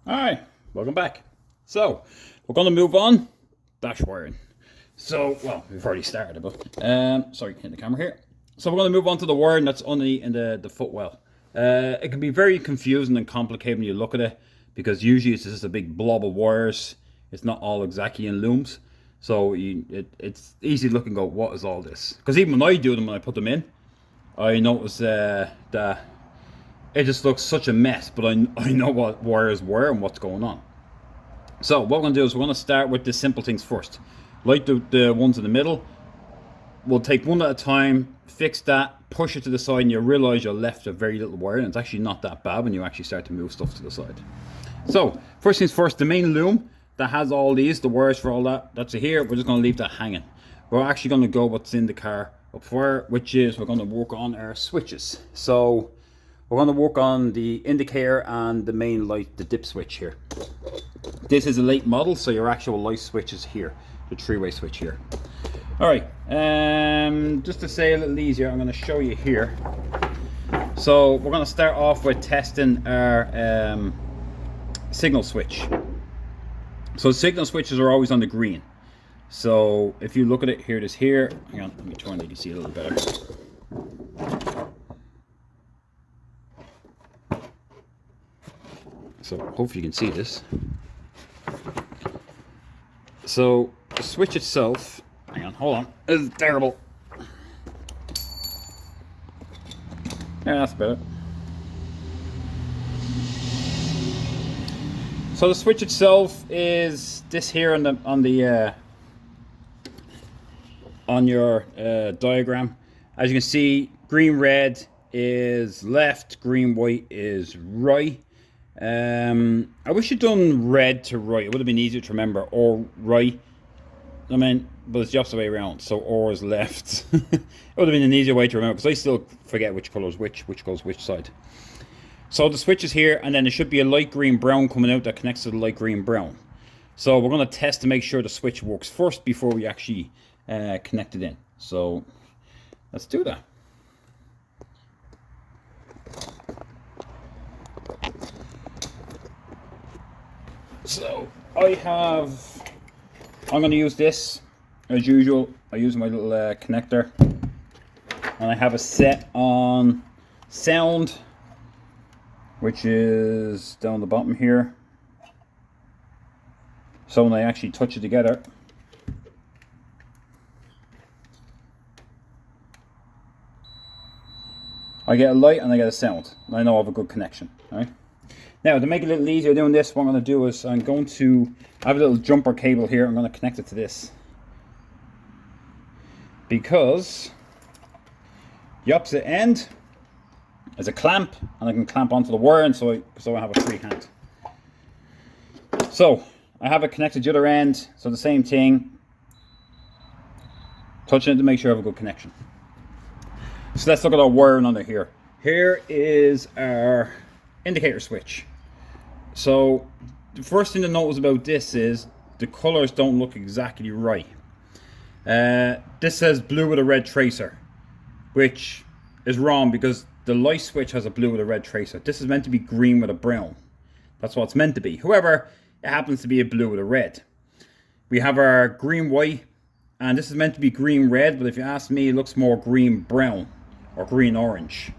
Alright, welcome back. So, we're going to move on. Dash wiring. So, well, we've already started, but, sorry, hit the camera here. So we're going to move on to the wiring that's on the footwell. It can be very confusing and complicated when you look at it, because usually it's just a big blob of wires. It's not all exactly in looms. So it's easy to look and go, what is all this? Because even when I do them, when I put them in, I notice that it just looks such a mess, but I know what wires were and what's going on. So what we're going to do is we're going to start with the simple things first. Like the ones in the middle, we'll take one at a time, fix that, push it to the side, and you'll realize you're left with very little wire, and it's actually not that bad when you actually start to move stuff to the side. So first things first, the main loom that has all these, the wires for all that, that's here. We're just going to leave that hanging. We're actually going to go what's in the car up fire, which is we're going to work on our switches. So we're going to work on the indicator and the main light, the dip switch here. This is a late model, so your actual light switch is here, the three-way switch here. Alright, just to say a little easier, I'm going to show you here. So we're going to start off with testing our signal switch. So signal switches are always on the green. So if you look at it, here it is here. Hang on, let me turn it, you can see it a little better. So hopefully you can see this. So the switch itself, hang on, hold on, this is terrible. Yeah, that's better. So the switch itself is this here on your diagram. As you can see, green red is left, green white is right. I wish you'd done red to right. It would have been easier to remember. Or right. I mean, but it's the opposite way around. So or is left. It would have been an easier way to remember, because I still forget which colour is which goes which side. So the switch is here, and then there should be a light green brown coming out that connects to the light green brown. So we're going to test to make sure the switch works first before we actually connect it in. So let's do that. So I'm going to use this as usual. I use my little connector, and I have a set on sound, which is down the bottom here. So when I actually touch it together, I get a light and I get a sound, and I know I have a good connection. All right. Now, to make it a little easier doing this, what I'm going to do is I have a little jumper cable here. I'm going to connect it to this, because the opposite end is a clamp, and I can clamp onto the wire, and so I have a free hand. So I have it connected to the other end, so the same thing, touching it to make sure I have a good connection. So let's look at our wiring under here. Here is our indicator switch. So the first thing to notice about this is the colors don't look exactly right. This says blue with a red tracer, which is wrong, because the light switch has a blue with a red tracer. This is meant to be green with a brown. That's what it's meant to be. However, it happens to be a blue with a red. We have our green white, and this is meant to be green red, but if you ask me, it looks more green brown or green orange.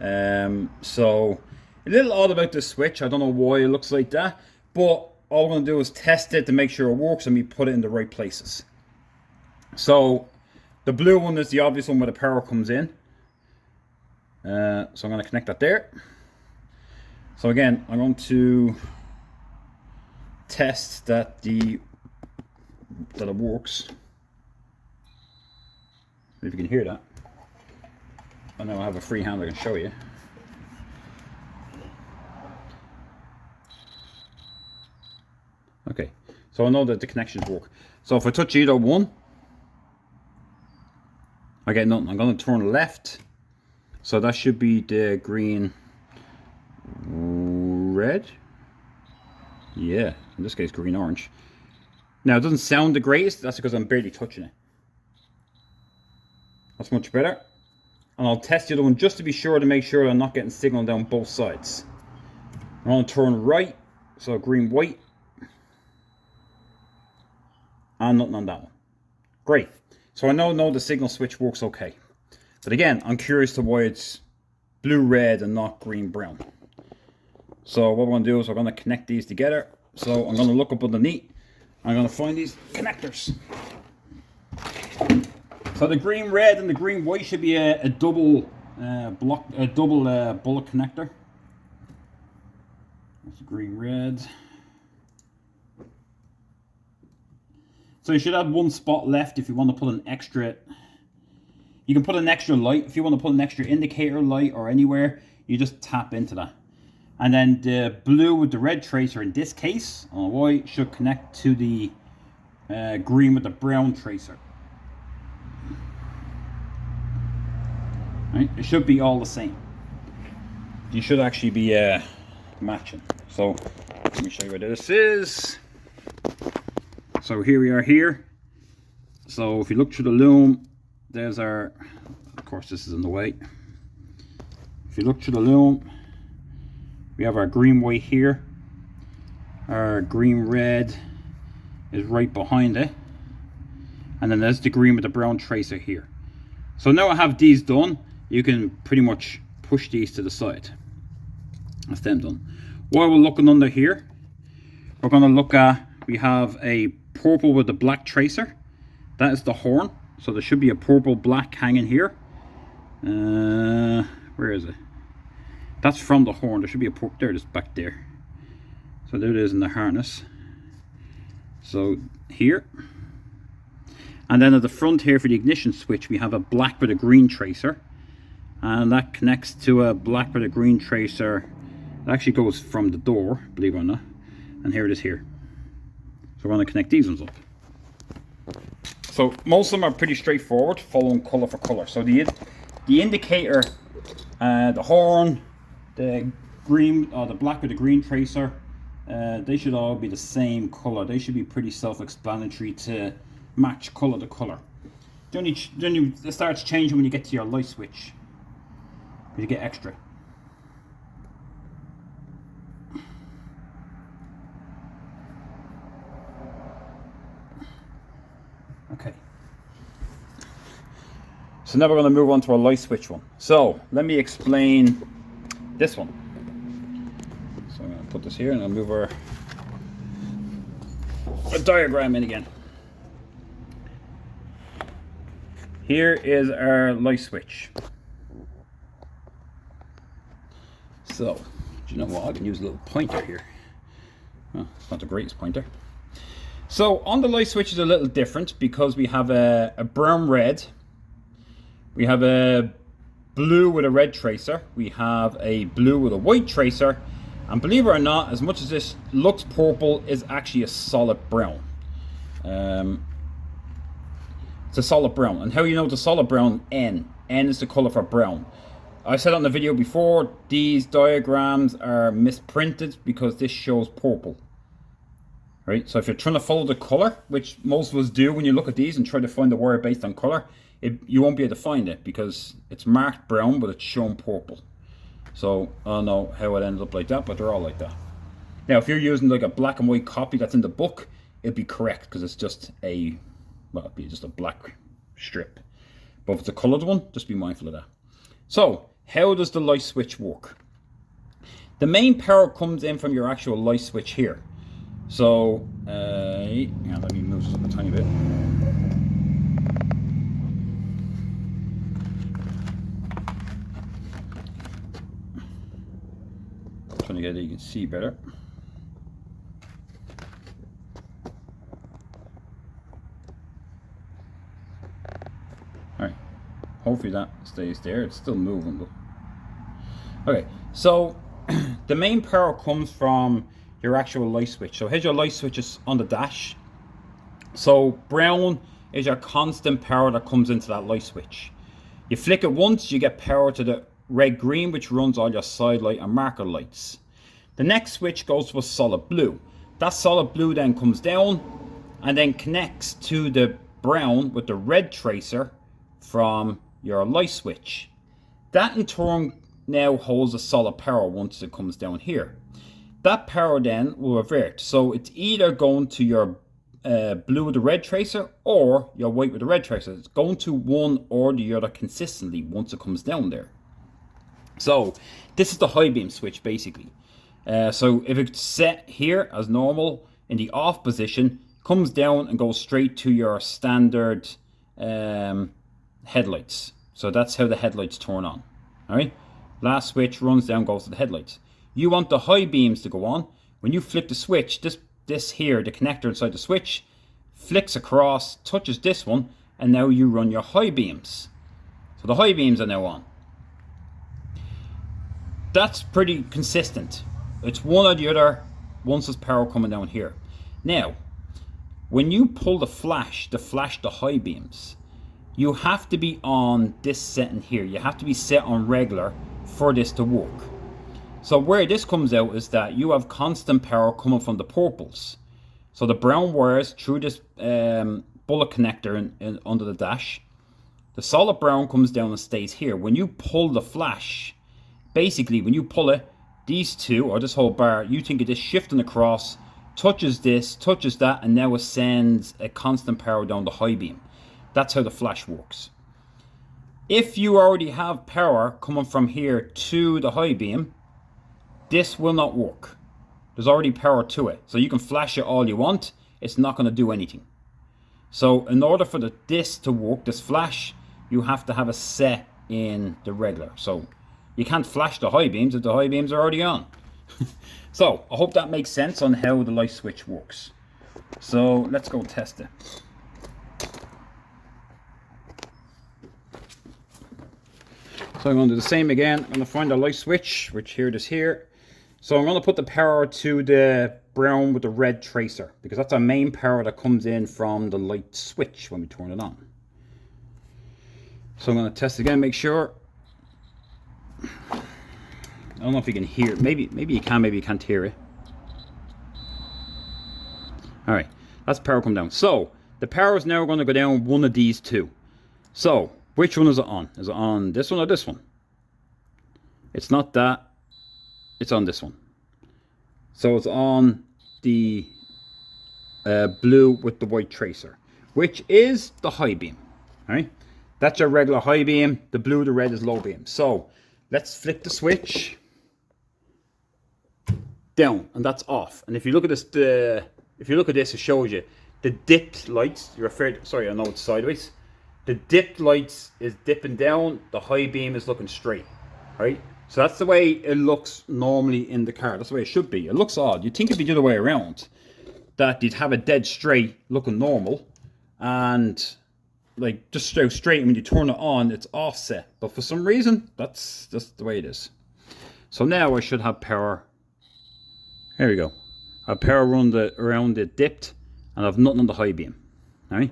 So a little odd about this switch. I don't know why it looks like that, but all we're going to do is test it to make sure it works, and we put it in the right places. So the blue one is the obvious one where the power comes in. So I'm going to connect that there. So again, I'm going to test that it works. If you can hear that. I know I have a free hand I can show you. Okay, so I know that the connections work. So if I touch either one, I get nothing. I'm going to turn left. So that should be the green red. Yeah, in this case green orange. Now it doesn't sound the greatest. That's because I'm barely touching it. That's much better. And I'll test the other one just to be sure, to make sure I'm not getting signal down both sides. I'm going to turn right So green, white, and nothing on that one. Great. So I now know the signal switch works okay. But again, I'm curious to why it's blue, red, and not green, brown. So what we're going to do is we're going to connect these together. So I'm going to look up underneath. I'm going to find these connectors. So the green, red, and the green, white should be a double bullet connector. That's the green, red. So you should have one spot left if you want to put an extra. You can put an extra light. If you want to put an extra indicator light or anywhere, you just tap into that. And then the blue with the red tracer in this case, on the white, should connect to the green with the brown tracer. Right? It should be all the same. You should actually be matching. So let me show you what this is. So here we are here. So if you look through the loom, there's our, of course this is in the way. If you look through the loom, we have our green, white here. Our green, red is right behind it. And then there's the green with the brown tracer here. So now I have these done, you can pretty much push these to the side. That's them done. While we're looking under here, we're going to look at, we have a purple with the black tracer. That is the horn. So there should be a purple black hanging here. Where is it? That's from the horn. There should be a purple. There it is, back there. So there it is in the harness. So here. And then at the front here for the ignition switch, we have a black with a green tracer. And that connects to a black with a green tracer. It actually goes from the door, believe it or not. And here it is here. So we're going to connect these ones up. So most of them are pretty straightforward, following color for color. So the indicator, the horn, the green, or the black with the green tracer, they should all be the same color. They should be pretty self-explanatory to match color to color. Then it starts changing when you get to your light switch. You get extra. Okay. So now we're going to move on to our light switch one. So let me explain this one. So I'm going to put this here and I'll move our diagram in again. Here is our light switch. So, do you know what? I can use a little pointer here. Well, it's not the greatest pointer. So on the light switch is a little different because we have a brown red, we have a blue with a red tracer, we have a blue with a white tracer, and believe it or not, as much as this looks purple, is actually a solid brown. It's a solid brown. And how you know it's a solid brown? N is the color for brown. I said on the video before, these diagrams are misprinted because this shows purple. Right, so if you're trying to follow the color, which most of us do when you look at these and try to find the wire based on color, you won't be able to find it because it's marked brown but it's shown purple. So I don't know how it ends up like that, but they're all like that. Now if you're using like a black and white copy that's in the book, it'd be correct because it's just a, well, it'd be just a black strip. But if it's a colored one, just be mindful of that. So how does the light switch work? The main power comes in from your actual light switch here. So, yeah, let me move this up a tiny bit. Trying to get it, you can see better. Alright, hopefully that stays there. It's still moving though. Okay, so the main power comes from your actual light switch. So here's your light switches on the dash. So brown is your constant power that comes into that light switch. You flick it once, you get power to the red green, which runs all your side light and marker lights. The next switch goes to a solid blue. That solid blue then comes down and then connects to the brown with the red tracer from your light switch. That in turn now holds a solid power once it comes down here. that power then will revert. So it's either going to your blue with the red tracer or your white with the red tracer. It's going to one or the other consistently once it comes down there. So this is the high beam switch basically. So if it's set here as normal in the off position, comes down and goes straight to your standard headlights. So that's how the headlights turn on. All right, last switch runs down, goes to the headlights. You want the high beams to go on. When you flip the switch, this here, the connector inside the switch, flicks across, touches this one, and now you run your high beams. So the high beams are now on. That's pretty consistent. It's one or the other once there's power coming down here. Now, when you pull the flash to flash the high beams, you have to be on this setting here. You have to be set on regular for this to work. So where this comes out is that you have constant power coming from the purples. So the brown wires through this bullet connector under the dash. The solid brown comes down and stays here. When you pull the flash, basically when you pull it, these two, or this whole bar, you think of this shifting across, touches this, touches that, and now it sends a constant power down the high beam. That's how the flash works. If you already have power coming from here to the high beam, this will not work. There's already power to it. So you can flash it all you want, it's not going to do anything. So in order for this to work, this flash, you have to have a set in the regular. So you can't flash the high beams if the high beams are already on. So I hope that makes sense on how the light switch works. So let's go test it. So I'm going to do the same again. I'm going to find the light switch, which here it is here. So I'm going to put the power to the brown with the red tracer, because that's our main power that comes in from the light switch when we turn it on. So I'm going to test again, make sure. I don't know if you can hear it. Maybe you can, maybe you can't hear it. All right, that's power come down. So the power is now going to go down one of these two. So which one is it on? Is it on this one or this one? It's not that. It's on this one. So it's on the blue with the white tracer, which is the high beam. All right, that's your regular high beam. The blue, the red is low beam. So let's flip the switch down, and that's off. And if you look at this, if you look at this, it shows you the dipped lights. You're afraid. Sorry, I know it's sideways. The dipped lights is dipping down. The high beam is looking straight. Right. So that's the way it looks normally in the car. That's the way it should be. It looks odd. You'd think it'd be the other way around. That you'd have a dead straight looking normal, and like just straight. And when you turn it on, it's offset. But for some reason, that's just the way it is. So now I should have power. There we go. I have power around the dipped, and I have nothing on the high beam. All right.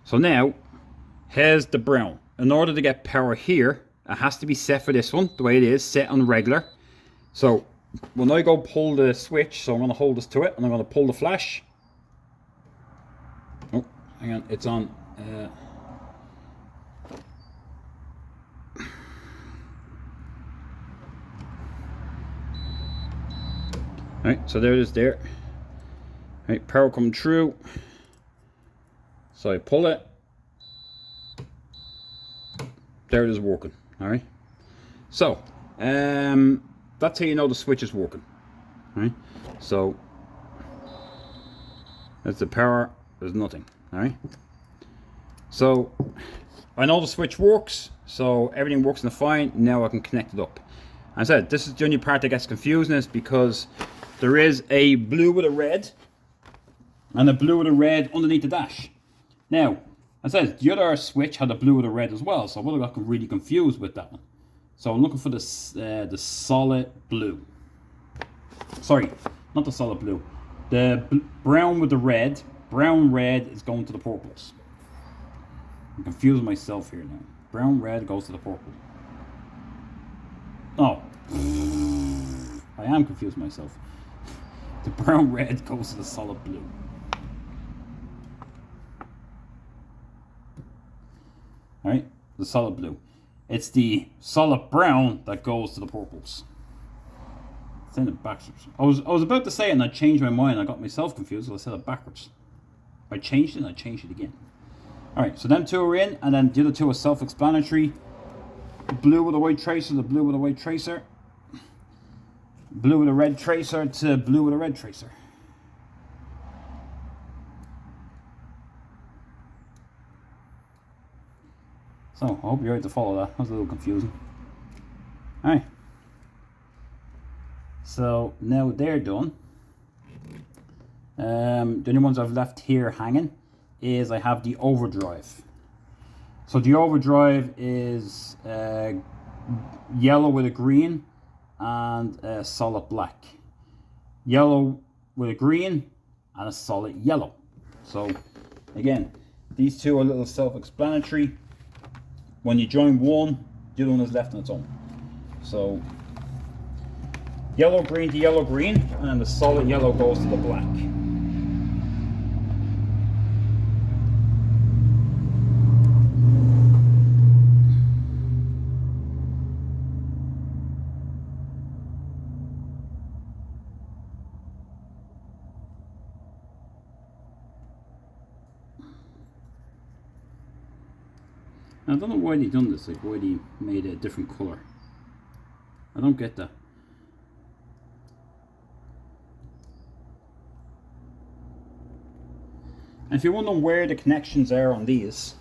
So now here's the brown. In order to get power here, it has to be set for this one, the way it is, set on regular. So when I go pull the switch, so I'm going to hold this to it, and I'm going to pull the flash. Oh, hang on, it's on. Alright, so there it is there. Alright, power coming through. So I pull it. There it is working. Alright. So, that's how you know the switch is working. Alright. So, that's the power. There's nothing. Alright. So, I know the switch works. So, everything works fine. Now I can connect it up. As I said, this is the only part that gets confusing, is because there is a blue with a red and a blue with a red underneath the dash. Now, as I said, the other switch had a blue with a red as well, so I would have got really confused with that one. So I'm looking for the solid blue. Sorry, not the solid blue. The brown with the red. Brown red is going to the purples. I'm confusing myself here now. Brown red goes to the purple. Oh, I am confusing myself. The brown red goes to the solid blue. Alright, the solid blue. It's the solid brown that goes to the purples. saying it backwards. I was about to say it and I changed my mind. I got myself confused, so I said it backwards. I changed it and I changed it again. Alright, so them two are in, and then the other two are self-explanatory. Blue with a white tracer to blue with a white tracer. Blue with a red tracer to blue with a red tracer. So, I hope you're able to follow that. That was a little confusing. Alright. So, now they're done. The only ones I've left here hanging is I have the Overdrive. So the Overdrive is yellow with a green and a solid black. Yellow with a green and a solid yellow. So again, these two are a little self-explanatory. When you join one, the other one is left on its own. So yellow green to yellow green, and the solid yellow goes to the black. I don't know why they done this, like why they made a different colour. I don't get that. And if you're wondering where the connections are on these,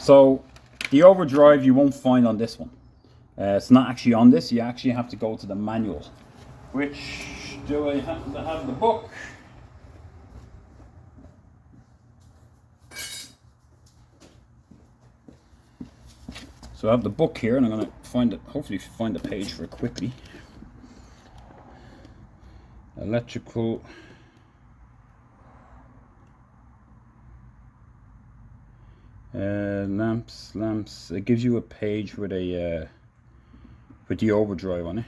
so the Overdrive you won't find on this one. It's not actually on this, you actually have to go to the manual. Which, do I happen to have the book? So I have the book here, and I'm going to find it, hopefully find the page for it quickly. Electrical lamps. It gives you a page with a with the Overdrive on it.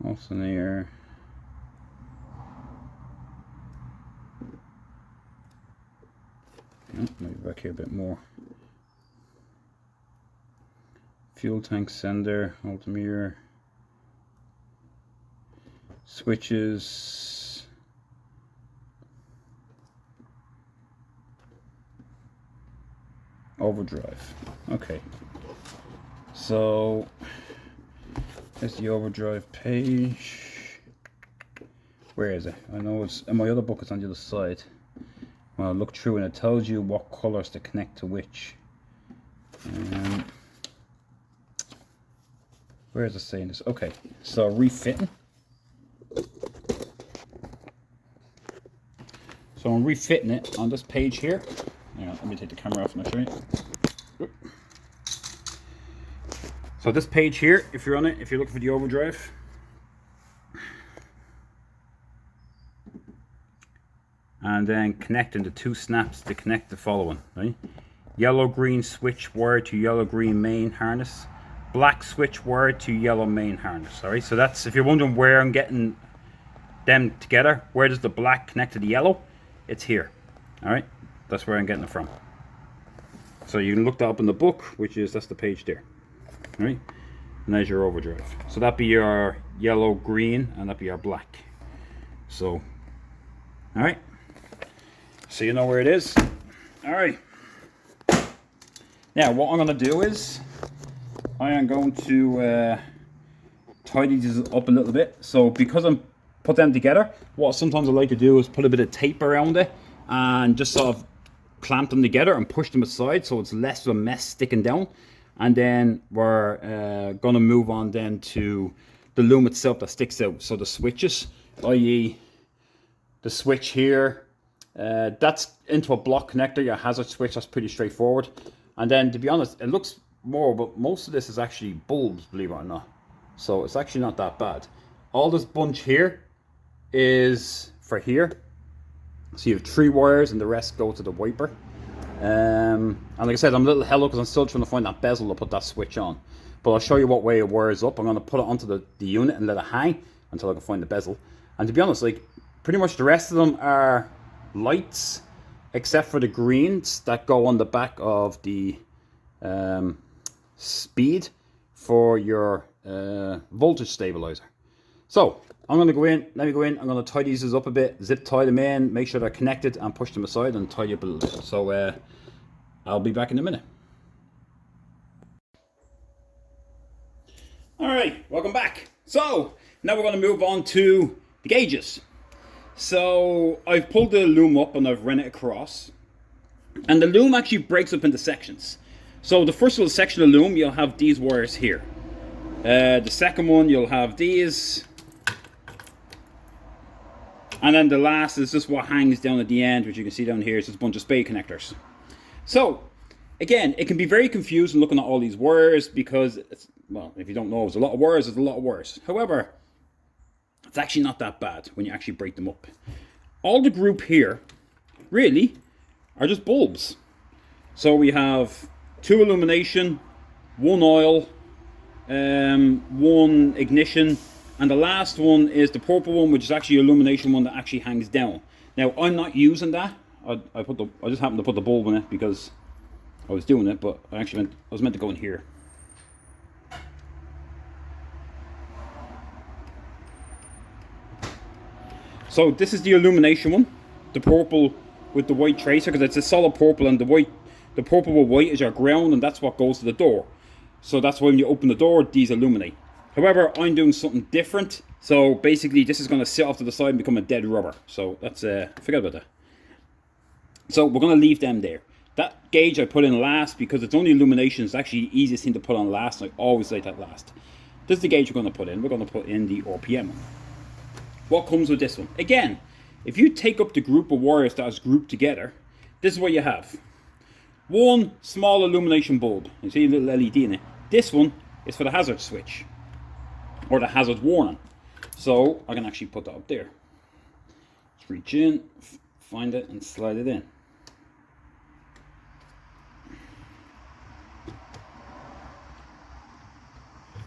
Alternator. Maybe back here a bit more. Fuel tank sender, altimeter, switches, Overdrive. Okay, so there's the Overdrive page. Where is it? I know it's in my other book, it's on the other side. Well, I look through and it tells you what colours to connect to which. Where is it saying this? Okay, so refitting. So I'm refitting it on this page here. Hang on, let me take the camera off and I'll show you. So this page here, if you're on it, if you're looking for the Overdrive, and then connecting the two snaps to connect the following, right? Yellow green switch wire to yellow green main harness, black switch wire to yellow main harness. All right, so that's, if you're wondering where I'm getting them together, where does the black connect to the yellow, it's here. All right, that's where I'm getting it from. So you can look that up in the book, which is, that's the page there. All right, and there's your Overdrive. So that'd be your yellow green and that'd be your black. So all right, so you know where it is. All right, now what I'm going to do is I am going to tidy these up a little bit. So because I'm put them together, what sometimes I like to do is put a bit of tape around it and just sort of clamp them together and push them aside so it's less of a mess sticking down. And then we're going to move on then to the loom itself that sticks out. So the switches, i.e. the switch here, that's into a block connector, your hazard switch, that's pretty straightforward. And then to be honest, it looks more, but most of this is actually bulbs, believe it or not. So it's actually not that bad. All this bunch here is for here. So you have 3 wires and the rest go to the wiper. And like I said, I'm a little hello because I'm still trying to find that bezel to put that switch on. But I'll show you what way it wires up. I'm going to put it onto the unit and let it hang until I can find the bezel. And to be honest, like pretty much the rest of them are lights except for the greens that go on the back of the speed for your voltage stabilizer. So I'm going to go in, let me go in, I'm going to tie these up a bit, zip tie them in, make sure they're connected and push them aside and tidy up a little bit. So I'll be back in a minute. Alright, welcome back. So now we're going to move on to the gauges. So I've pulled the loom up and I've run it across. And the loom actually breaks up into sections. So the first little section of loom, you'll have these wires here. The second one, you'll have these. And then the last is just what hangs down at the end, which you can see down here is just a bunch of spade connectors. So, again, it can be very confusing looking at all these wires because, well, if you don't know, there's a lot of wires, there's a lot of wires. However, it's actually not that bad when you actually break them up. All the group here, really, are just bulbs. So we have 2 illumination, 1 oil, 1 ignition, and the last one is the purple one, which is actually an illumination one that actually hangs down. Now, I'm not using that. I just happened to put the bulb in it because I was doing it, but I was meant to go in here. So this is the illumination one, the purple with the white tracer, because it's a solid purple, and the purple with white is your ground, and that's what goes to the door. So that's why when you open the door, these illuminate. However, I'm doing something different. So basically, this is going to sit off to the side and become a dead rubber. So that's forget about that. So we're going to leave them there. That gauge I put in last because it's only illumination. It's actually the easiest thing to put on last. And I always like that last. This is the gauge we're going to put in. We're going to put in the RPM one. What comes with this one? Again, if you take up the group of wires that is grouped together, this is what you have. One small illumination bulb. You see a little LED in it. This one is for the hazard switch or the hazard warning. So I can actually put that up there. Just reach in, find it, and slide it in.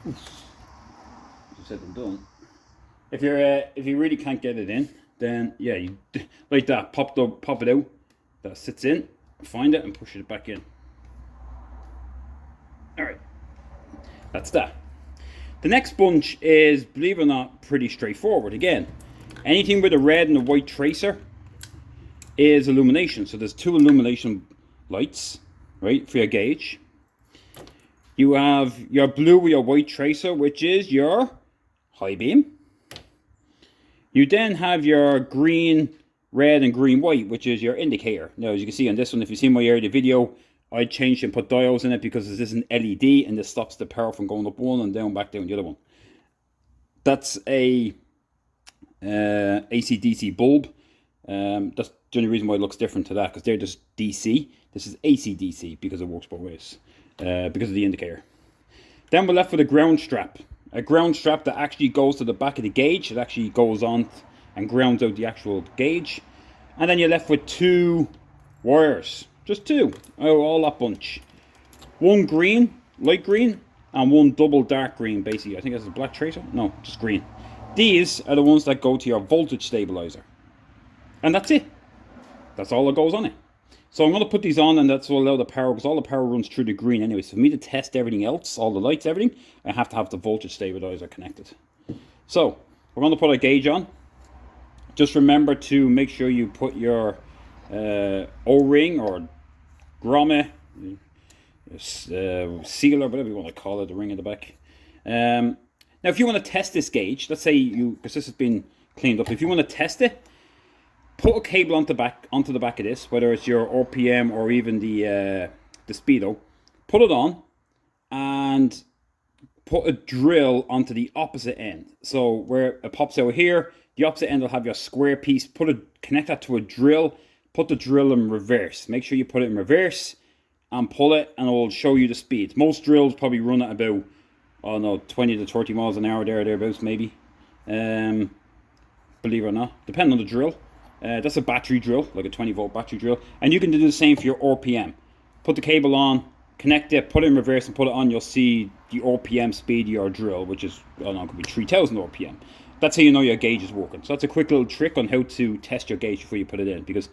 Just said I'm done. If you really can't get it in, then yeah, you like that. Pop it out. That sits in. Find it and push it back in. All right, that's that. The next bunch is, believe it or not, pretty straightforward. Again, anything with a red and a white tracer is illumination. So there's 2 illumination lights, right, for your gauge. You have your blue with your white tracer, which is your high beam. You then have your green, red, and green, white, which is your indicator. Now, as you can see on this one, if you've seen my earlier video, I changed and put diodes in it because this is an LED and this stops the power from going up one and down back down the other one. That's a AC/DC bulb. That's the only reason why it looks different to that, because they're just DC. This is AC/DC because it works both ways, because of the indicator. Then we're left with a ground strap. A ground strap that actually goes to the back of the gauge. It actually goes on and grounds out the actual gauge. And then you're left with 2 wires. Just 2. Oh, all that bunch. 1 green, light green, and 1 double dark green, basically. I think that's a black tracer. No, just green. These are the ones that go to your voltage stabilizer. And that's it. That's all that goes on it. So I'm going to put these on, and that's will allow the power, because all the power runs through the green anyway. So for me to test everything else, all the lights, everything, I have to have the voltage stabilizer connected. So we're going to put a gauge on. Just remember to make sure you put your O-ring or grommet, sealer, whatever you want to call it, the ring in the back. Now, if you want to test this gauge, let's say because this has been cleaned up, if you want to test it, put a cable onto the back of this, whether it's your RPM or even the speedo. Put it on and put a drill onto the opposite end. So where it pops out here, the opposite end will have your square piece. Connect that to a drill. Put the drill in reverse. Make sure you put it in reverse and pull it, and it will show you the speed. Most drills probably run at about, I don't know, 20 to 30 miles an hour, thereabouts maybe. Believe it or not, depending on the drill. That's a battery drill, like a 20-volt battery drill. And you can do the same for your RPM. Put the cable on, connect it, put it in reverse and put it on. You'll see the RPM speed of your drill, which is, I don't know, it could be 3000 RPM. That's how you know your gauge is working. So that's a quick little trick on how to test your gauge before you put it in, because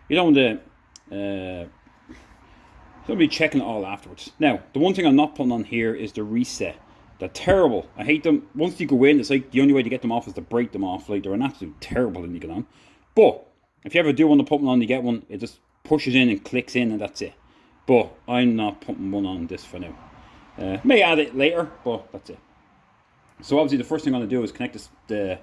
you don't want to So I'll be checking it all afterwards. Now, the one thing I'm not putting on here is the reset. They're terrible. I hate them. Once you go in, it's like the only way to get them off is to break them off. Like, they're an absolute terrible thing to get on. But if you ever do want to put one on, you get one. It just pushes in and clicks in, and that's it. But I'm not putting one on this for now. May add it later, but that's it. So obviously the first thing I'm going to do is connect the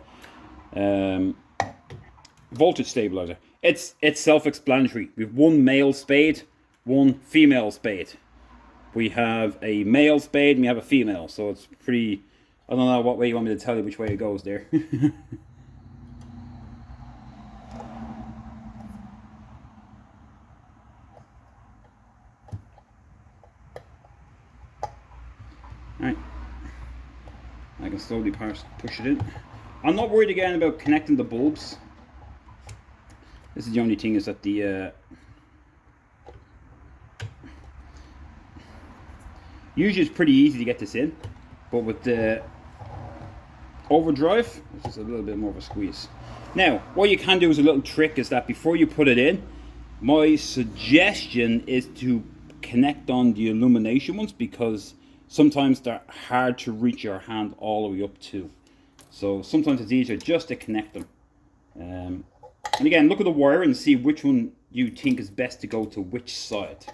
voltage stabilizer. It's self-explanatory. We have one male spade, one female spade. We have a male spade and we have a female, so it's pretty... I don't know what way you want me to tell you which way it goes there. Alright, I can slowly push it in. I'm not worried again about connecting the bulbs. This is the only thing, is that the usually it's pretty easy to get this in, but with the Overdrive, it's just a little bit more of a squeeze. Now, what you can do is a little trick, is that before you put it in, my suggestion is to connect on the illumination ones, because sometimes they're hard to reach your hand all the way up to. So sometimes it's easier just to connect them. And again, look at the wire and see which one you think is best to go to which side.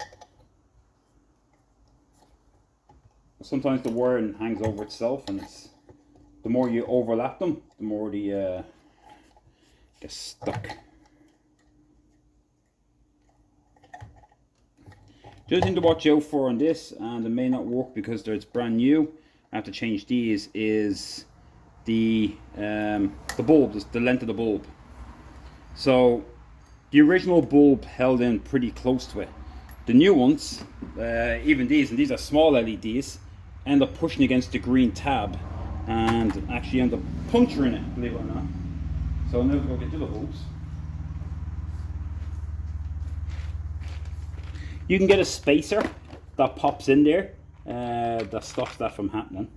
Sometimes the wiring hangs over itself, and it's, the more you overlap them, the more they get stuck. The other thing to watch out for on this, and it may not work because it's brand new, I have to change these, is the bulb, the length of the bulb. So the original bulb held in pretty close to it. The new ones, even these, and these are small LEDs, end up pushing against the green tab and actually end up puncturing it, believe it or not. So now we'll go get the other bulbs. You can get a spacer that pops in there that stops that from happening.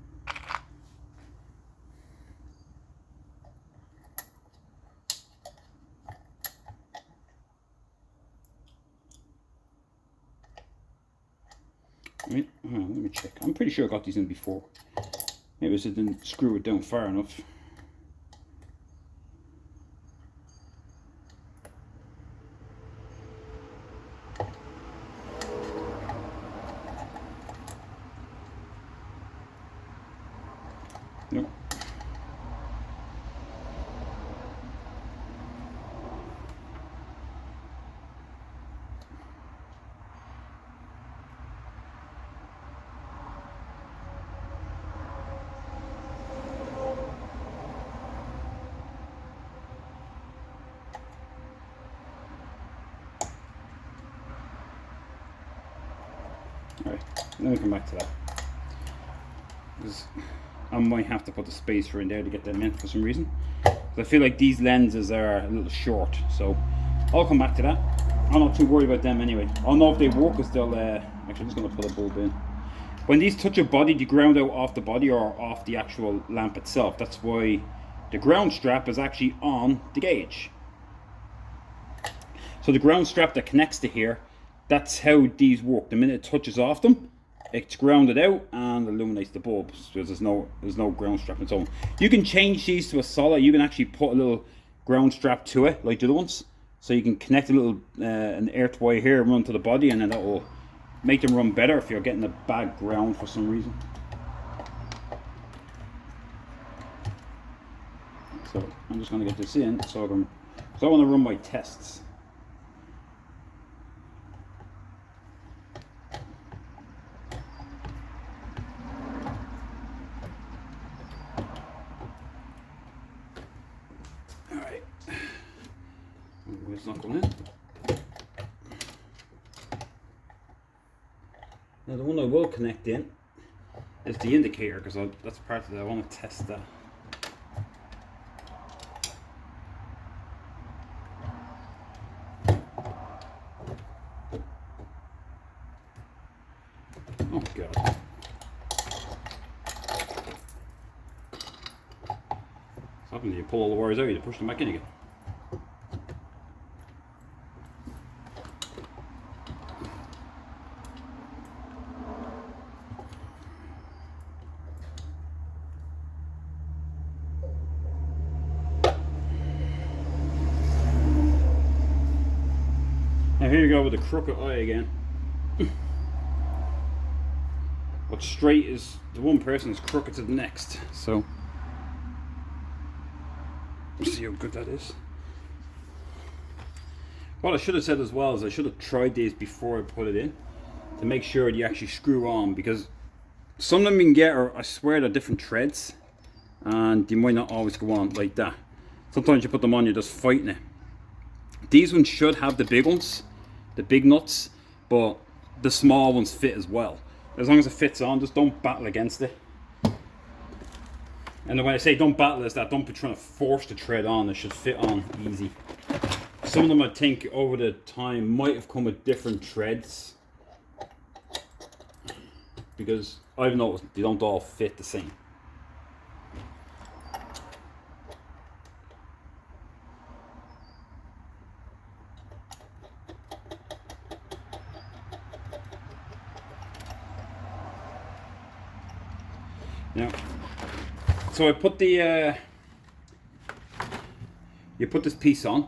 Right, let me check. I'm pretty sure I got these in before. Maybe I just didn't screw it down far enough. Nope. Alright, let me come back to that. Because I might have to put the spacer in there to get them in for some reason. I feel like these lenses are a little short, so I'll come back to that. I'm not too worried about them anyway. I'll know if they work, because they'll actually, I'm just going to put a bulb in. When these touch a body, they ground out off the body or off the actual lamp itself. That's why the ground strap is actually on the gauge. So the ground strap that connects to here, that's how these work. The minute it touches off them, it's grounded out and illuminates the bulb. So there's no ground strap on its own. You can change these to a solid. You can actually put a little ground strap to it, like the other ones. So you can connect a little an earth wire here and run to the body, and then that will make them run better if you're getting a bad ground for some reason. So I'm just going to get this in so I want to run my tests. Alright, it's not going in. Now the one I will connect in is the indicator, because that's part of it. I want to test that. Oh god. What's happening? You pull all the wires out, you push them back in again. here you go with the crooked eye again. What's straight is the one person is crooked to the next. So let's see how good that is. What I should have said as well is I should have tried these before I put it in to make sure you actually screw on, because some of them you can get are, I swear, they're different threads and they might not always go on like that. Sometimes you put them on, you're just fighting it. These ones should have the big ones, the big nuts, but the small ones fit as well. As long as it fits on, just don't battle against it. And when I say don't battle, is that don't be trying to force the thread on, it should fit on easy. Some of them I think over the time might have come with different threads, because I've noticed they don't all fit the same. Now, so I put the you put this piece on,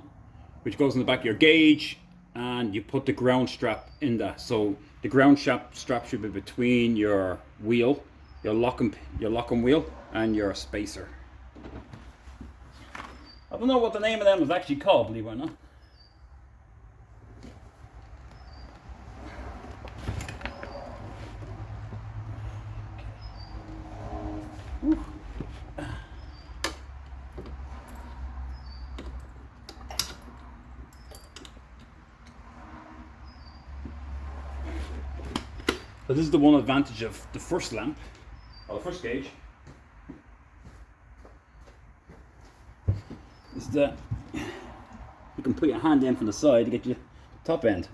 which goes in the back of your gauge, and you put the ground strap in that. So the ground strap should be between your wheel, your locking wheel, and your spacer. I don't know what the name of them is actually called, believe it or not. So this is the one advantage of the first lamp, or the first gauge, is that you can put your hand in from the side to get your top end.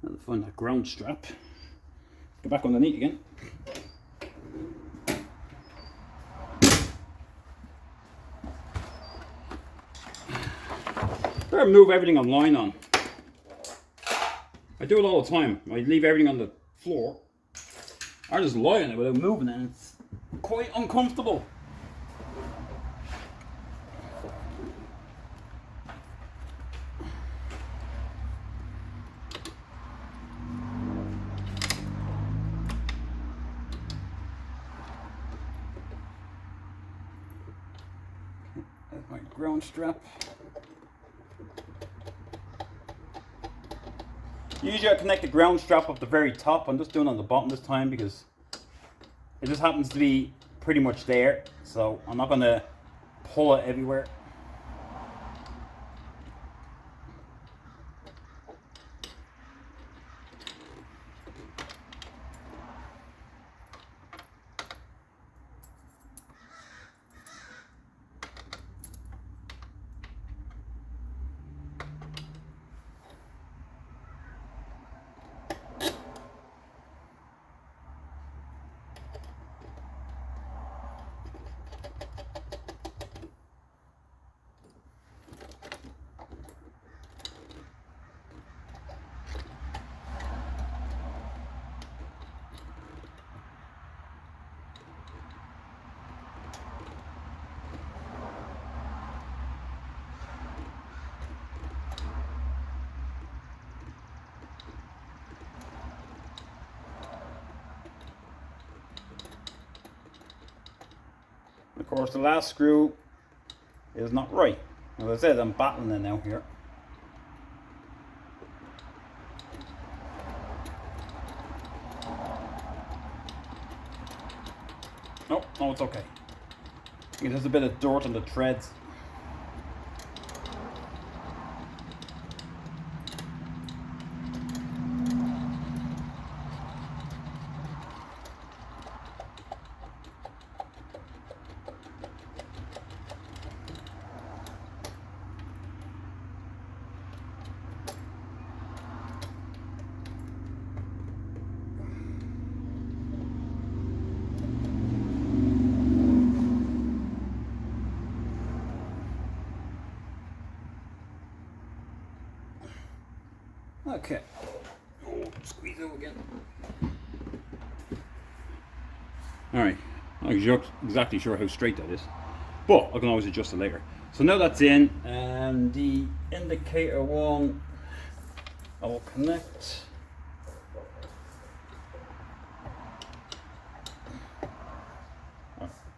And find that ground strap. Go back underneath again. Better move everything on line on. I do it all the time. I leave everything on the floor. I just lie on it without moving it, and it's quite uncomfortable. That's my ground strap. Usually I connect the ground strap up the very top. I'm just doing it on the bottom this time because it just happens to be pretty much there. So I'm not going to pull it everywhere. Of course, the last screw is not right. As I said, I'm battling it now here. Oh, no, it's okay. There's a bit of dirt on the threads. Okay. Oh, squeeze out again. Alright, I'm not exactly sure how straight that is, but I can always adjust it later. So now that's in, and the indicator one I will connect.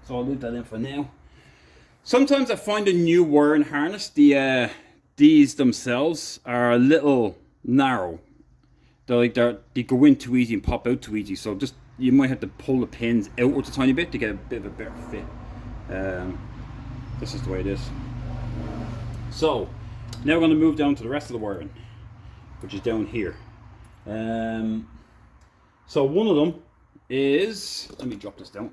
So I'll leave that in for now. Sometimes I find a new wiring harness, these themselves are a little narrow. They go in too easy and pop out too easy. So just you might have to pull the pins outwards a tiny bit to get a bit of a better fit. This is the way it is. So now we're going to move down to the rest of the wiring, which is down here. So one of them is, let me drop this down.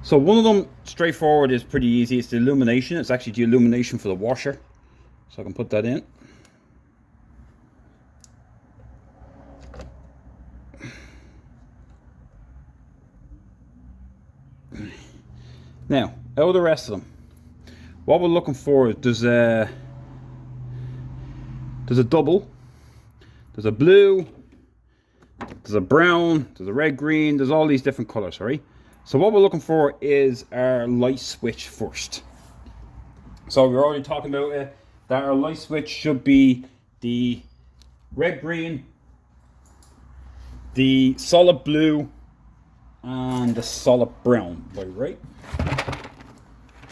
So one of them, straightforward, is pretty easy. It's the illumination. It's actually the illumination for the washer. So I can put that in. Now, out of the rest of them, what we're looking for is there's a double, there's a blue, there's a brown, there's a red, green, there's all these different colors, right? So what we're looking for is our light switch first. So we're already talking about it, that our light switch should be the red, green, the solid blue, and the solid brown, right?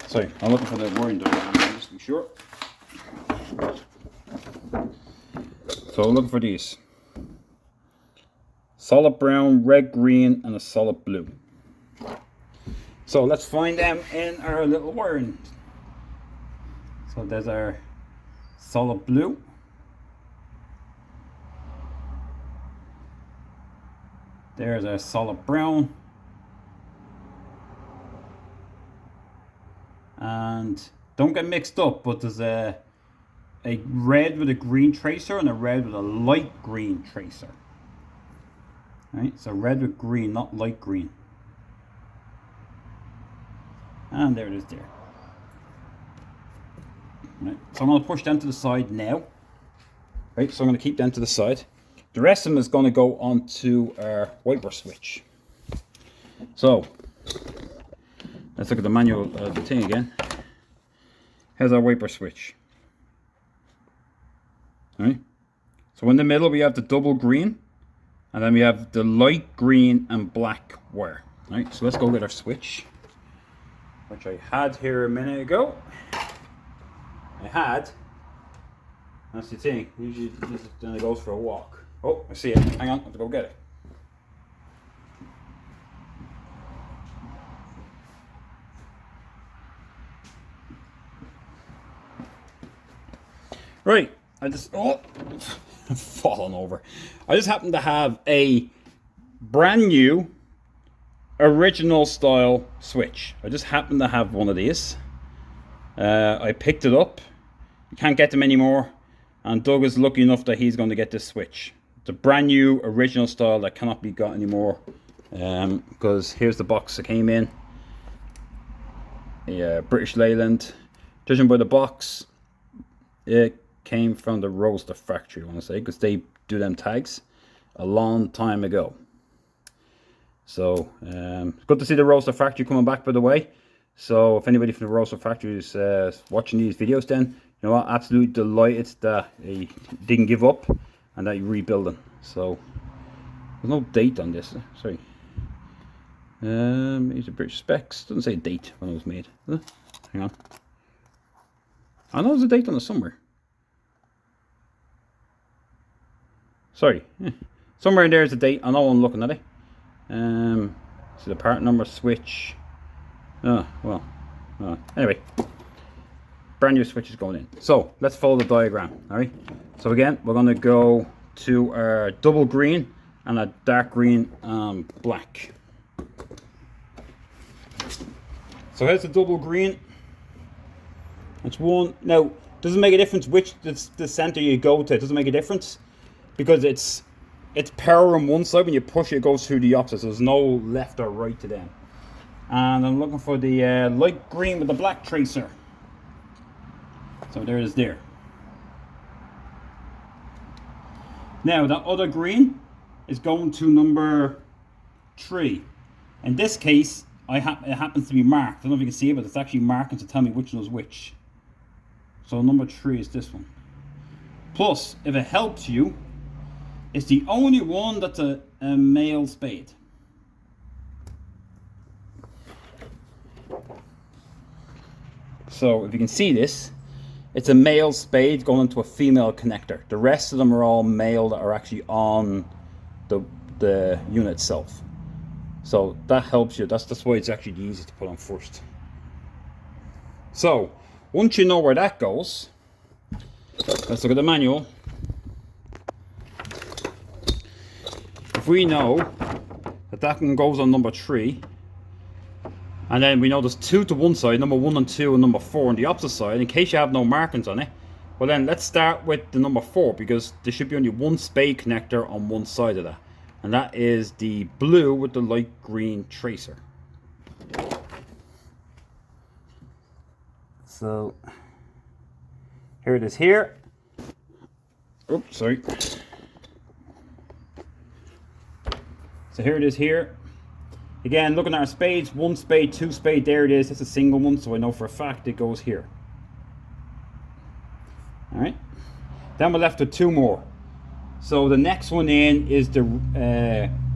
Sorry, I'm looking for the wiring diagram just to be sure. So I'm looking for these. Solid brown, red, green, and a solid blue. So let's find them in our little wiring. So there's our solid blue. There's our solid brown. And don't get mixed up, but there's a red with a green tracer and a red with a light green tracer. Right, so red with green, not light green. And there it is there. Right, so I'm going to push them to the side now. Right, so I'm going to keep them to the side. The rest of them is going to go onto our wiper switch. So let's look at the manual the thing again. Here's our wiper switch. Right, so in the middle we have the double green, and then we have the light green and black wire. Right, so let's go get our switch, which I had here a minute ago. That's the thing, usually this is when it goes for a walk. Oh, I see it, hang on, I have to go get it. Right, I've fallen over. I just happen to have a brand new original style switch. I just happen to have one of these. I picked it up. You can't get them anymore, and Doug is lucky enough that he's going to get this switch. It's a brand new original style that cannot be got anymore, because here's the box that came in. Yeah, British Leyland. Judging by the box, it came from the Roadster factory, I want to say, because they do them tags a long time ago. So it's good to see the Roadster factory coming back, by the way. So if anybody from the Roadster factory is watching these videos, then you know what, absolutely delighted that he didn't give up and that you're rebuilding. So there's no date on this, sorry. These are British specs. Doesn't say a date when it was made. Hang on. I know there's a date on it somewhere. Sorry, somewhere in there is a date. I know I'm looking at it. So the part number, switch. Oh well. Anyway, brand new switch is going in. So let's follow the diagram. All right. So again, we're going to go to our double green and a dark green black. So here's the double green. That's one. Now, doesn't make a difference which the center you go to. It doesn't make a difference because it's power on one side. When you push it, it goes through the opposite. So there's no left or right to them. And I'm looking for the light green with the black tracer. So there it is there. Now that other green is going to number 3. In this case, it happens to be marked. I don't know if you can see it, but it's actually marking to tell me which one is which. So number 3 is this one. Plus, if it helps you, it's the only one that's a male spade. So if you can see this, it's a male spade going into a female connector. The rest of them are all male that are actually on the unit itself. So that helps you. That's why it's actually the easiest to put on first. So once you know where that goes, let's look at the manual. If we know that one goes on number 3, and then we know there's 2 to one side, number 1 and 2, and number 4 on the opposite side, in case you have no markings on it, well then let's start with the number 4, because there should be only one spade connector on one side of that. And that is the blue with the light green tracer. So here it is here. Oops, sorry. So here it is here. Again, looking at our spades, 1 spade, 2 spade, there it is. That's a single one, so I know for a fact it goes here. Alright. Then we're left with 2 more. So the next one in is the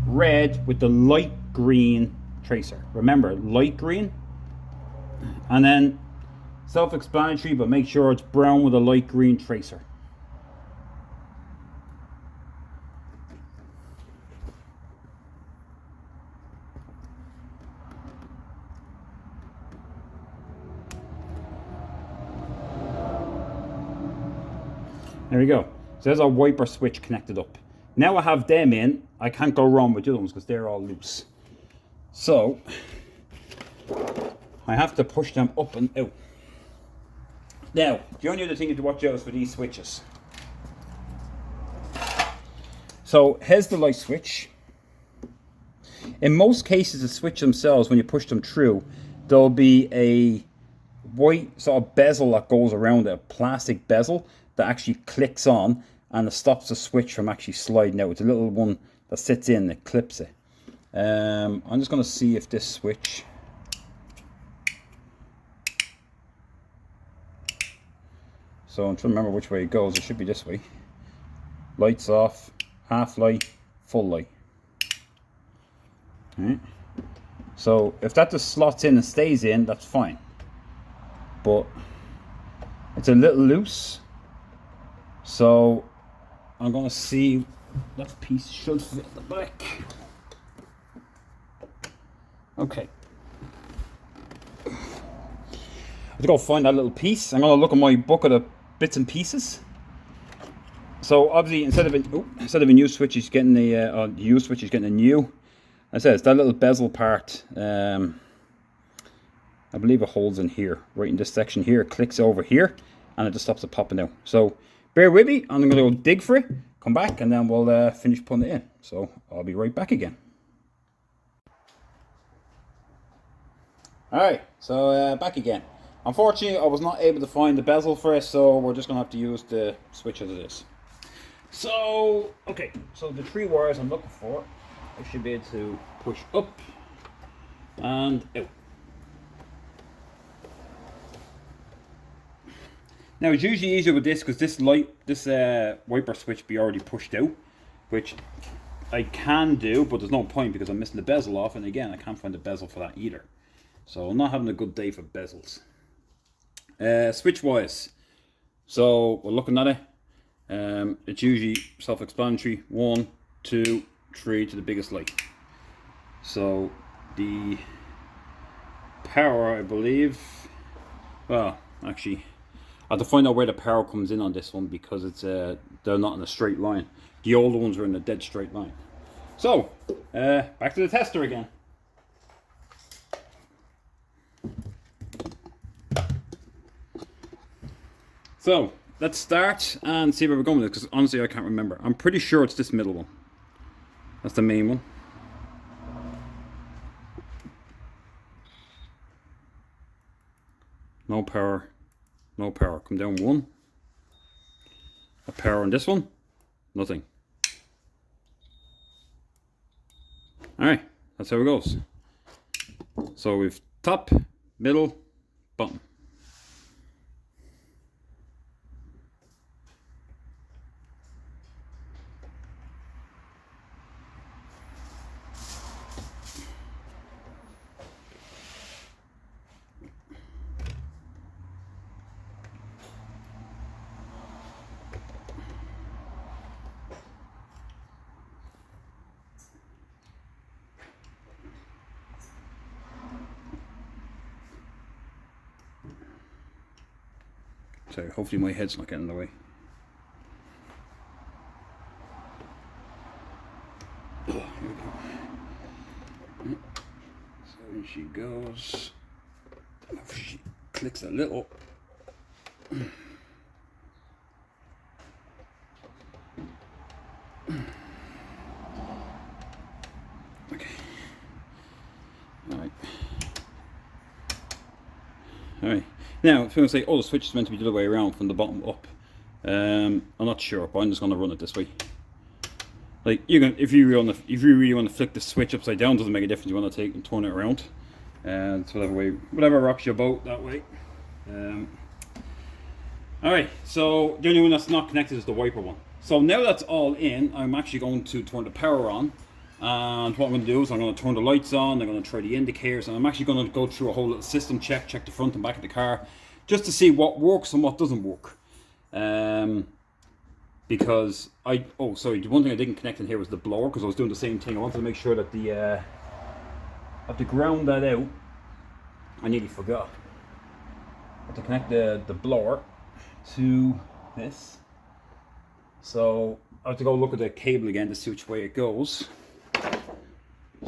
red with the light green tracer. Remember, light green. And then, self-explanatory, but make sure it's brown with a light green tracer. There we go. So there's our wiper switch connected up. Now I have them in, I can't go wrong with the other ones because they're all loose. So I have to push them up and out. Now, the only other thing you have to watch out is for these switches. So here's the light switch. In most cases, the switch themselves, when you push them through, there'll be a white sort of bezel that goes around it, a plastic bezel that actually clicks on, and it stops the switch from actually sliding out. It's a little one that sits in, that clips it. I'm just going to see if this switch, so I'm trying to remember which way it goes. It should be this way. Lights off, half light, full light. Alright. So if that just slots in and stays in, that's fine. But it's a little loose. So I'm going to see, that piece should fit at the back. Okay. I have to go find that little piece. I'm going to look at my bucket of bits and pieces. So obviously instead of a new switch, he's getting the used switch, he's getting a new. I said it's that little bezel part. I believe it holds in here, right in this section here. It clicks over here, and it just stops it popping out. So bear with me. I'm going to go dig for it, come back, and then we'll finish putting it in. So I'll be right back again. Alright, so back again. Unfortunately, I was not able to find the bezel for it, so we're just going to have to use the switch as it is. So, okay, so the 3 wires I'm looking for, I should be able to push up and out. Now it's usually easier with this because this wiper switch be already pushed out, which I can do, but there's no point because I'm missing the bezel off, and again I can't find the bezel for that either. So I'm not having a good day for bezels. Switch wise, so we're looking at it. It's usually self-explanatory. 1, 2, 3 to the biggest light. So the power, I believe, well actually I have to find out where the power comes in on this one because it's they're not in a straight line. The older ones are in a dead straight line. So back to the tester again. So let's start and see where we're going with it, because honestly I can't remember. I'm pretty sure it's this middle one. That's the main one. no power, no power. Come down 1. A power on this one, nothing. Alright, that's how it goes. So we've top, middle, bottom. So hopefully my head's not getting in the way. Oh, here we go. So in she goes. If she clicks a little. Okay. Alright. Alright. Now, if you want to say, oh, the switch is meant to be the other way around from the bottom up. I'm not sure, but I'm just going to run it this way. Like, you can, if you really want to flick the switch upside down, doesn't make a difference. You want to take and turn it around, and it's whatever rocks your boat that way. All right, so the only one that's not connected is the wiper one. So now that's all in, I'm actually going to turn the power on. And what I'm going to do is I'm going to turn the lights on, I'm going to try the indicators, and I'm actually going to go through a whole little system check the front and back of the car, just to see what works and what doesn't work. Because sorry, the one thing I didn't connect in here was the blower, because I was doing the same thing. I wanted to make sure that I have to ground that out. I nearly forgot. I have to connect the blower to this. So I have to go look at the cable again to see which way it goes.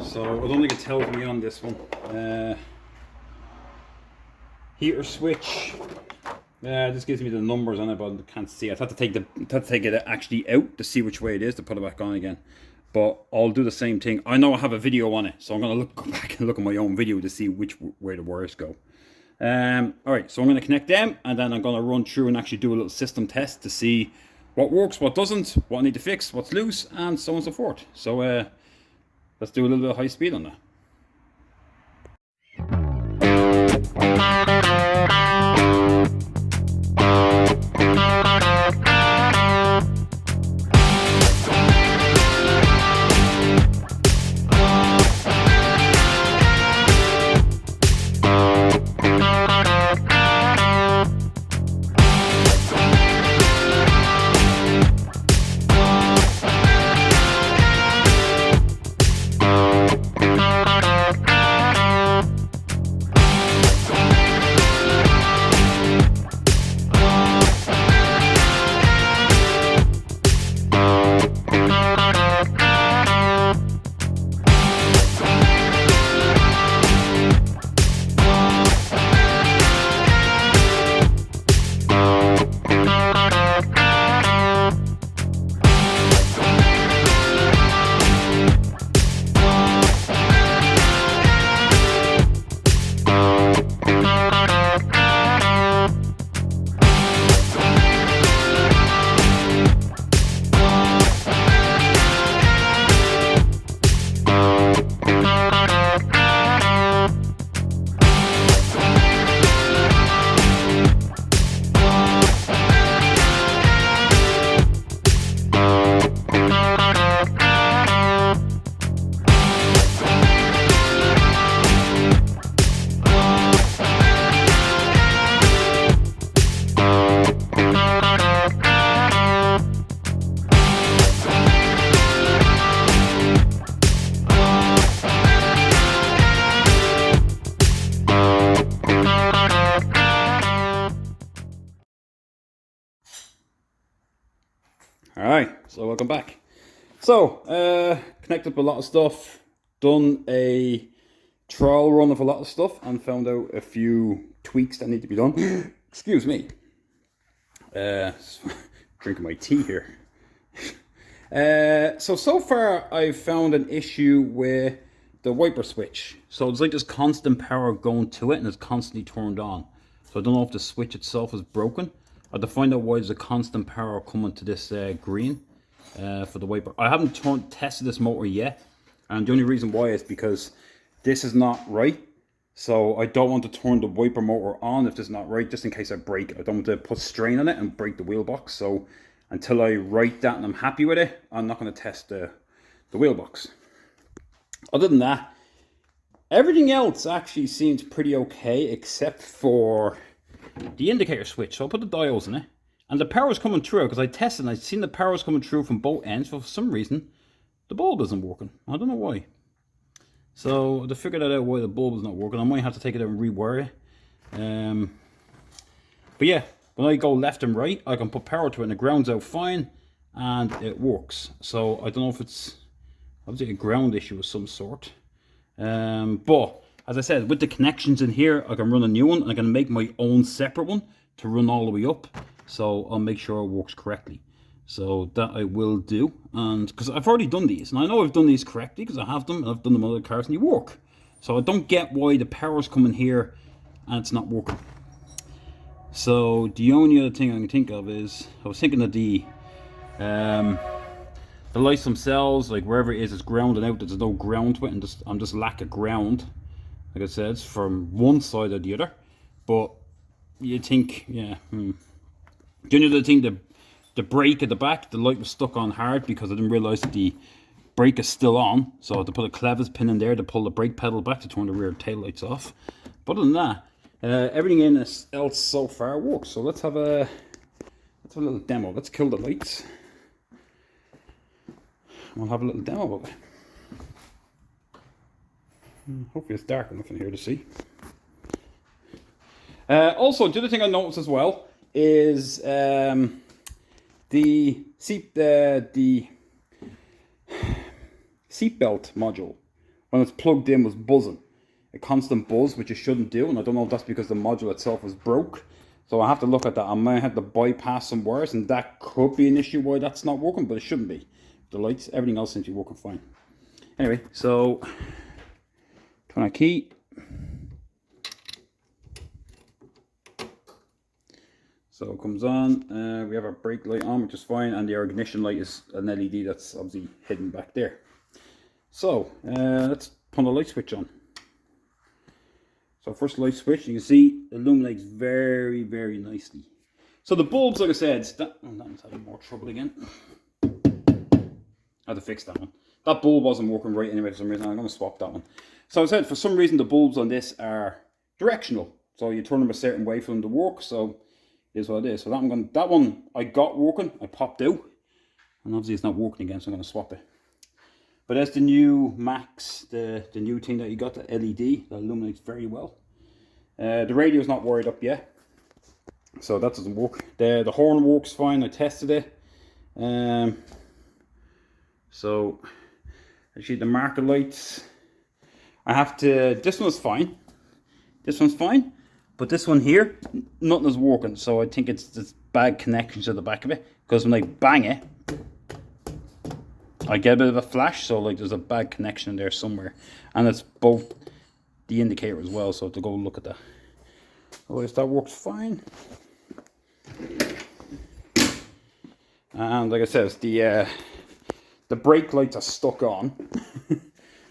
So I don't think it tells me on this one. Heater switch. This gives me the numbers on it, but I can't see it. I have to take it actually out to see which way it is to put it back on again. But I'll do the same thing. I know I have a video on it, so I'm gonna go back and look at my own video to see which way the wires go. Alright, so I'm gonna connect them, and then I'm gonna run through and actually do a little system test to see what works, what doesn't, what I need to fix, what's loose, and so on and so forth. So let's do a little bit of high speed on that. Alright, so welcome back. So, connected up a lot of stuff, done a trial run of a lot of stuff, and found out a few tweaks that need to be done. Excuse me. Drinking my tea here. So far I've found an issue with the wiper switch. So it's like there's constant power going to it and it's constantly turned on. So I don't know if the switch itself is broken. I have to find out why there's a constant power coming to this green for the wiper. I haven't tested this motor yet, and the only reason why is because this is not right. So I don't want to turn the wiper motor on if this is not right, just in case I break it. I don't want to put strain on it and break the wheel box. So until I write that and I'm happy with it, I'm not going to test the wheel box. Other than that, everything else actually seems pretty okay, except for the indicator switch. So I'll put the dials in it, and the power's coming through because I tested and I've seen the power's coming through from both ends. But for some reason, the bulb isn't working. I don't know why. So to figure that out why the bulb is not working, I might have to take it out and rewire it. But yeah, when I go left and right, I can put power to it and the ground's out fine and it works. So I don't know if it's obviously a ground issue of some sort. But as I said, with the connections in here, I can run a new one and I can make my own separate one to run all the way up. So I'll make sure it works correctly. So that I will do, and because I've already done these, and I know I've done these correctly because I have them, and I've done them on other cars and they work. So I don't get why the power's coming here and it's not working. So the only other thing I can think of is, I was thinking of the lights themselves, like wherever it is grounded out, there's no ground to it, and I'm just lack of ground, like I said, from one side or the other. But you think, yeah, The only other thing, the brake at the back, the light was stuck on hard because I didn't realize that the brake is still on. So I had to put a clevis pin in there to pull the brake pedal back to turn the rear tail lights off. But other than that, everything in this else so far works. So let's have a little demo. Let's kill the lights. We'll have a little demo of it. Hopefully it's dark enough in here to see. Also, the other thing I noticed as well is the seatbelt module, when it's plugged in, was buzzing. A constant buzz, which it shouldn't do, and I don't know if that's because the module itself is broke. So I have to look at that. I might have to bypass some wires, and that could be an issue why that's not working, but it shouldn't be. The lights, everything else seems to be working fine. Anyway, so turn our key. So it comes on, we have our brake light on, which is fine, and the ignition light is an LED that's obviously hidden back there. So let's put the light switch on. So first light switch, you can see it illuminates very, very nicely. So the bulbs, like I said, that one's having more trouble again. I had to fix that one. That bulb wasn't working right anyway for some reason. I'm going to swap that one. So I said, for some reason the bulbs on this are directional. So you turn them a certain way for them to work. So is what it is. So that one I got working, I popped out, and obviously it's not working again, so I'm going to swap it. But that's the new Max, the new thing that you got, the LED that illuminates very well. The radio's not wired up yet, so that doesn't work. The horn works fine. I tested it. So actually the marker lights, I have to. This one's fine. This one's fine. But this one here, nothing is working, so I think it's just bad connections to the back of it. Because when I bang it, I get a bit of a flash, so like there's a bad connection in there somewhere. And it's both the indicator as well, so I have to go look at that. Otherwise that works fine. And like I said, the brake lights are stuck on.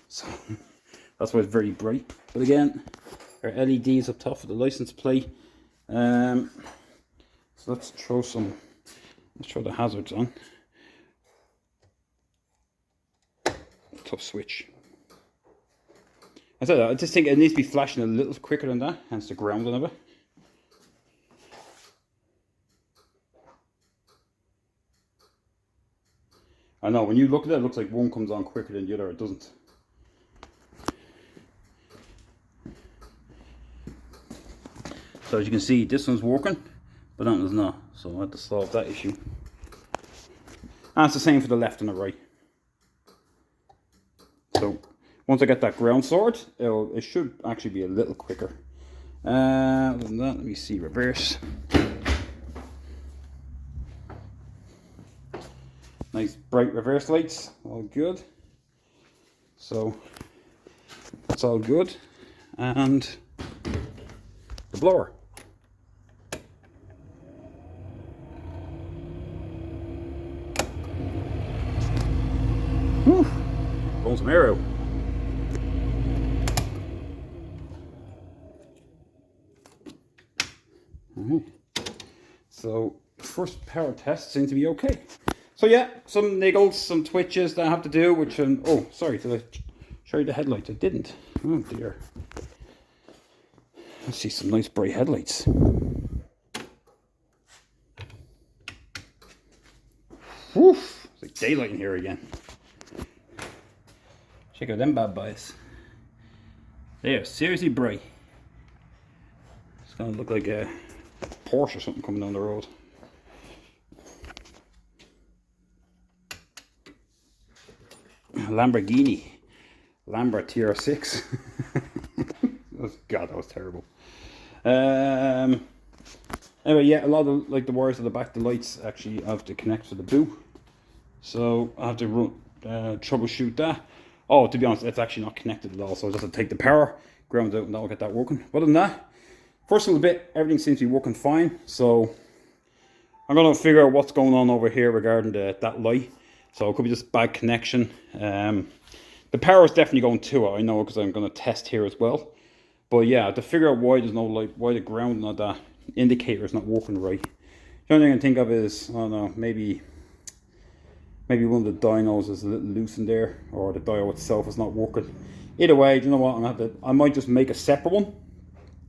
So that's why it's very bright. But again, our LEDs up top for the license plate. So let's throw the hazards on. Tough switch. I just think it needs to be flashing a little quicker than that, hence the grounding of it. I know, when you look at it, it looks like one comes on quicker than the other. It doesn't. So as you can see, this one's working, but that one's not. So I have to solve that issue. And it's the same for the left and the right. So once I get that ground sorted, it should actually be a little quicker. Other than that, let me see, reverse. Nice bright reverse lights, all good. So that's all good. And the blower. Whew. Pulling some air out. So first power test seems to be okay. So yeah, some niggles, some twitches that I have to do, which oh sorry, did I show you the headlights? I didn't. Oh dear. Let's see some nice bright headlights. Whew, it's like daylight in here again. Check out them bad boys. They are seriously bright. It's gonna look like a Porsche or something coming down the road. Lamborghini. Tr6. God, that was terrible. Anyway, yeah, a lot of the wires at the back, the lights actually have to connect to the boot. So I have to troubleshoot that. Oh, to be honest, it's actually not connected at all. So I just have to take the power, ground out, and that'll get that working. But other than that, first little bit, everything seems to be working fine. So I'm going to figure out what's going on over here regarding that light. So it could be just bad connection. The power is definitely going to it, I know, because I'm going to test here as well. But yeah, to figure out why there's no light, why the ground on that indicator is not working right. The only thing I can think of is, I don't know, maybe one of the dynos is a little loose in there, or the diode itself is not working. Either way, you know what? I might just make a separate one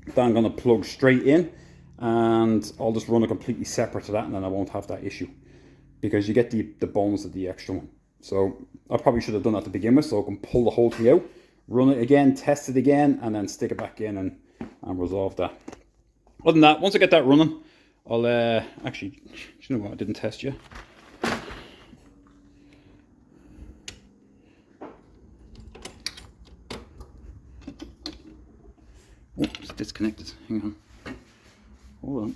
that I'm going to plug straight in, and I'll just run it completely separate to that, and then I won't have that issue, because you get the bonus of the extra one. So I probably should have done that to begin with, so I can pull the whole thing out, run it again, test it again, and then stick it back in and resolve that. Other than that, once I get that running, I'll actually, do you know what? I didn't test yet. Oh, it's disconnected. Hang on. Hold on.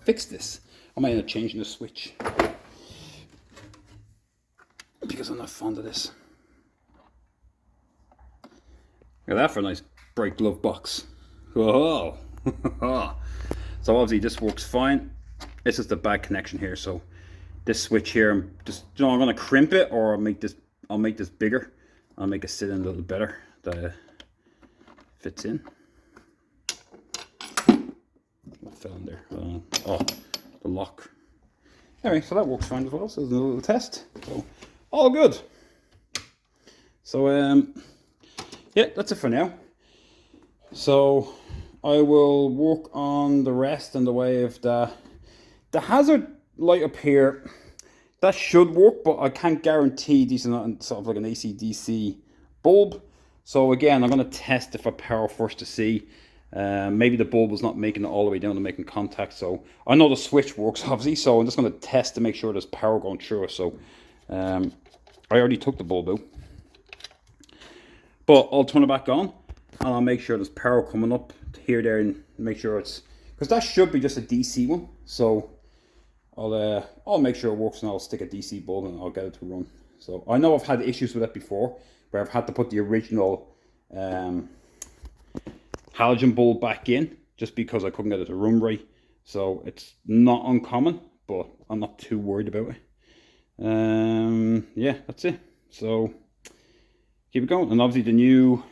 Fix this. I might end up changing the switch because I'm not fond of this. Look at that for a nice bright glove box. Whoa. So obviously this works fine. It's just a bad connection here. So this switch here, I'm going to crimp it, or I'll make this bigger. I'll make it sit in a little better. That fits in. What fell in there? Oh, the lock. Anyway, so that works fine as well. So there's a little test. So all good. So yeah, that's it for now. So I will work on the rest and the way of the hazard light up here. That should work, but I can't guarantee these are not sort of like an AC/DC bulb. So again, I'm going to test if I power first to see. Maybe the bulb was not making it all the way down to making contact. So I know the switch works obviously, so I'm just going to test to make sure there's power going through it. So I already took the bulb out, but I'll turn it back on and I'll make sure there's power coming up here, there, and make sure it's, because that should be just a DC one. So I'll make sure it works, and I'll stick a DC bulb and I'll get it to run. So I know I've had issues with that before, where I've had to put the original halogen bulb back in just because I couldn't get it to run right. So it's not uncommon, but I'm not too worried about it. Yeah, that's it. So keep it going. And obviously the new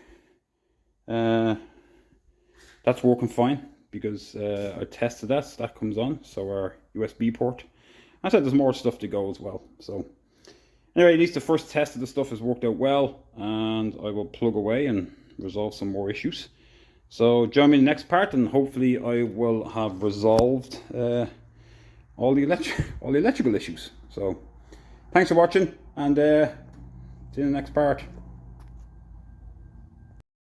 that's working fine, because I tested that, so that comes on. So our USB port, I said there's more stuff to go as well. So anyway, at least the first test of the stuff has worked out well, and I will plug away and resolve some more issues. So join me in the next part, and hopefully I will have resolved all the electrical issues. So thanks for watching, and see you in the next part.